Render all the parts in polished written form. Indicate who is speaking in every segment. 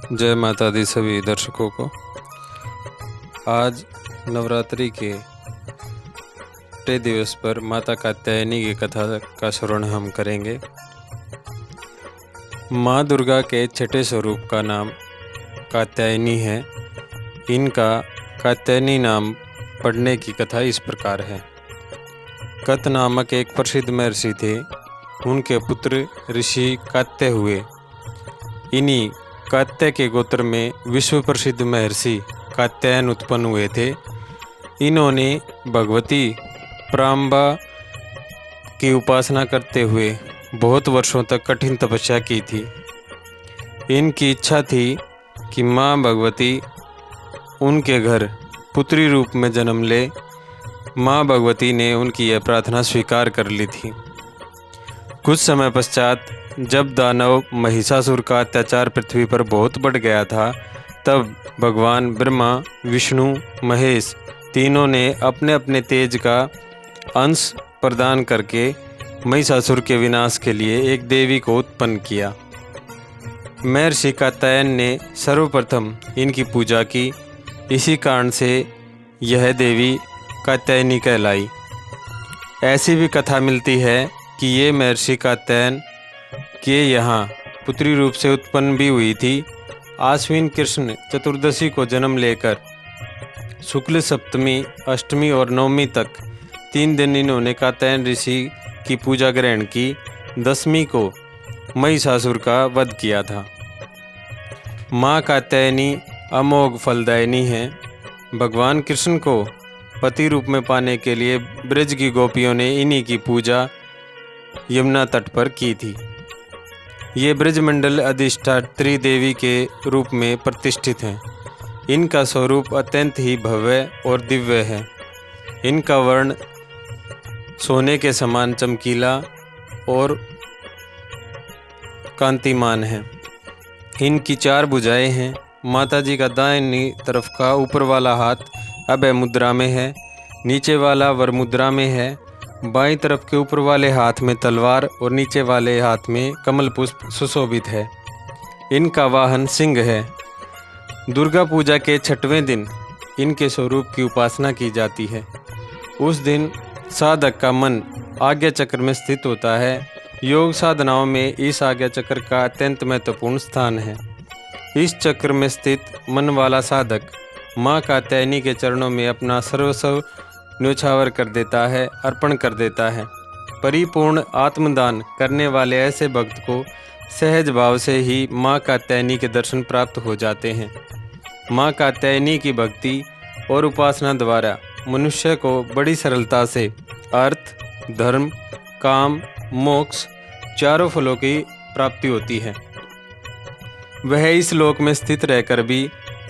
Speaker 1: जय माता दी सभी दर्शकों को। आज नवरात्रि के छठे दिवस पर माता कात्यायनी की कथा का श्रवण हम करेंगे। माँ दुर्गा के छठे स्वरूप का नाम कात्यायनी है। इनका कात्यायनी नाम पढ़ने की कथा इस प्रकार है। कत नामक एक प्रसिद्ध महर्षि थे। उनके पुत्र ऋषि कात्य हुए। इन्हीं कात्य के गोत्र में विश्व प्रसिद्ध महर्षि कात्यायन उत्पन्न हुए थे। इन्होंने भगवती प्राम्बा की उपासना करते हुए बहुत वर्षों तक कठिन तपस्या की थी। इनकी इच्छा थी कि माँ भगवती उनके घर पुत्री रूप में जन्म ले। माँ भगवती ने उनकी यह प्रार्थना स्वीकार कर ली थी। कुछ समय पश्चात जब दानव महिषासुर का अत्याचार पृथ्वी पर बहुत बढ़ गया था, तब भगवान ब्रह्मा, विष्णु, महेश तीनों ने अपने अपने तेज का अंश प्रदान करके महिषासुर के विनाश के लिए एक देवी को उत्पन्न किया। महर्षि कात्यायन ने सर्वप्रथम इनकी पूजा की। इसी कारण से यह देवी कात्यायनी कहलाई। ऐसी भी कथा मिलती है कि ये महर्षि कात्यायन के यहाँ पुत्री रूप से उत्पन्न भी हुई थी। आश्विन कृष्ण चतुर्दशी को जन्म लेकर शुक्ल सप्तमी, अष्टमी और नवमी तक 3 दिन इन्होंने कात्यायन ऋषि की पूजा ग्रहण की। दसवीं को महिषासुर का वध किया था। माँ कात्यायनी अमोघ फलदायिनी है। भगवान कृष्ण को पति रूप में पाने के लिए ब्रज की गोपियों ने इन्हीं की पूजा यमुना तट पर की थी। ये ब्रजमंडल अधिष्ठात्री देवी के रूप में प्रतिष्ठित हैं। इनका स्वरूप अत्यंत ही भव्य और दिव्य है। इनका वर्ण सोने के समान चमकीला और कांतिमान है। इनकी 4 भुजाएं हैं। माताजी का दाहिनी तरफ का ऊपर वाला हाथ अभय मुद्रा में है, नीचे वाला वर मुद्रा में है। बाईं तरफ के ऊपर वाले हाथ में तलवार और नीचे वाले हाथ में कमल पुष्प सुशोभित है। इनका वाहन सिंह है। दुर्गा पूजा के 6वें दिन इनके स्वरूप की उपासना की जाती है। उस दिन साधक का मन आज्ञा चक्र में स्थित होता है। योग साधनाओं में इस आज्ञा चक्र का अत्यंत महत्वपूर्ण स्थान है। इस चक्र में स्थित मन वाला साधक माँ कात्यायनी के चरणों में अपना सर्वस्व न्योछावर कर देता है, अर्पण कर देता है। परिपूर्ण आत्मदान करने वाले ऐसे भक्त को सहज भाव से ही माँ कात्यायनी के दर्शन प्राप्त हो जाते हैं। माँ कात्यायनी की भक्ति और उपासना द्वारा मनुष्य को बड़ी सरलता से अर्थ, धर्म, काम, मोक्ष चारों फलों की प्राप्ति होती है। वह इस लोक में स्थित रहकर भी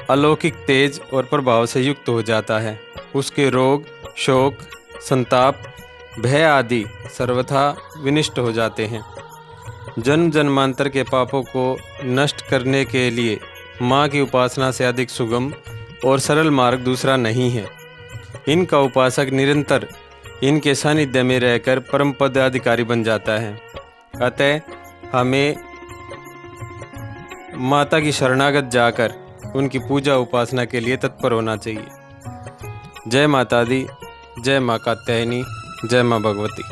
Speaker 1: अलौकिक तेज और प्रभाव से युक्त हो जाता है। उसके रोग, शोक, संताप, भय आदि सर्वथा विनष्ट हो जाते हैं। जन्म जन्मांतर के पापों को नष्ट करने के लिए माँ की उपासना से अधिक सुगम और सरल मार्ग दूसरा नहीं है। इनका उपासक निरंतर इनके सानिध्य में रहकर परम पद अधिकारी बन जाता है। अतः हमें माता की शरणागत जाकर उनकी पूजा उपासना के लिए तत्पर होना चाहिए। जय माता दी, जय माँ कात्यायनी, जय माँ भगवती।